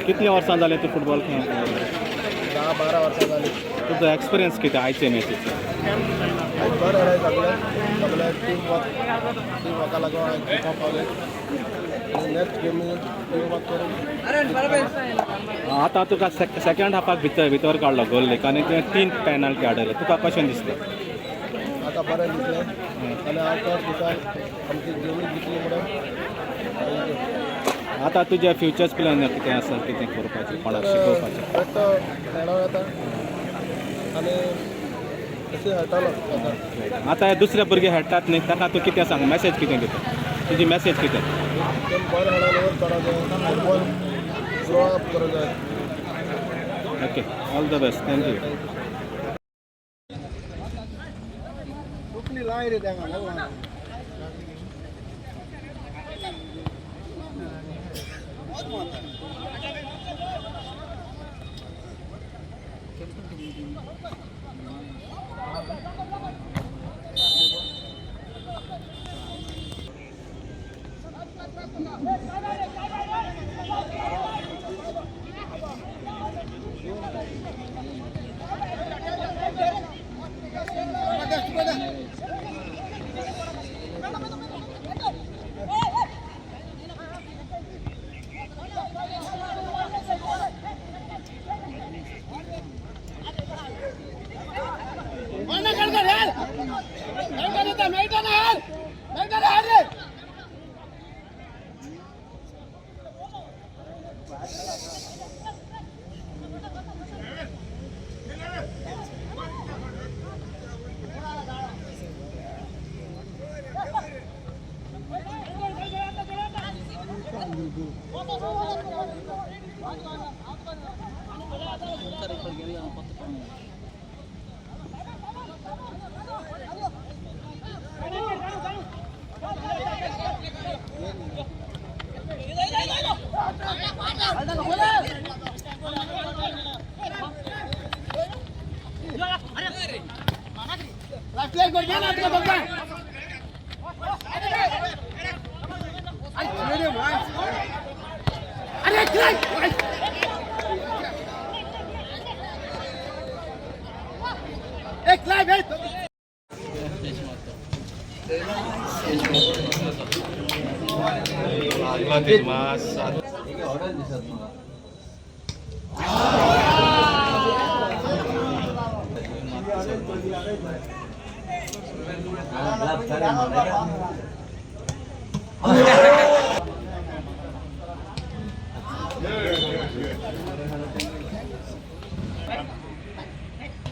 कितल्या वर्सां जालें तूं फुटबॉल खेळून? 10-12 वर्सां जालीं. तुजो एक्सपिरियन्स कितें आयचे मॅचीचो? बरें खेळ्ळे सगळे टीम वर्का लागून हांवें जिखोवपाक पावलें. नेक्स्ट गेम टीम वर्क करून आतां तुका सेकंड हाफाक भितर काडलो गोल्लीक आनी तुवें 3 पेनल्टी आडयले. तुका कशें दिसलें? आतां बरें दिसलें आनी हांव फर्स्ट दिसान आमची गेमी जिखली म्हणून आतां तुजे फ्युचर्स प्लॅन कितें आसा? कितें करपाचें, कोणाक शिकोवपाचें? बेश्टो खेळोंक येता आनी तशें खेळटालो आतां. आतां हे दुसरे भुरगे खेळटात न्ही, ताका तूं कितें सांग? मॅसेज कितें दिता? तुजी मॅसेज कितें? तेम बरें खेळोन वयर चडों जाय, फुटबॉल ग्रो अप करूं जाय. Okay, all the best. Thank you. Konkani लाय रे तेंगा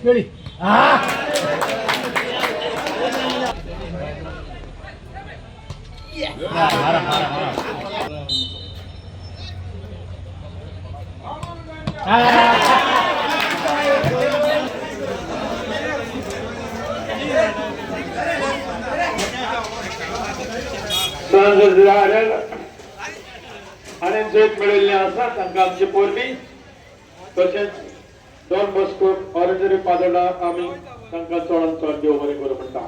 Ready? आणि झेप मिळविल्ले आसा तांकां आमचे पोरबी तशेंच डॉन बॉस्को ऑरेंजरी पादोडा आमी तांकां चडांत चड देव बरें करूं म्हणटा.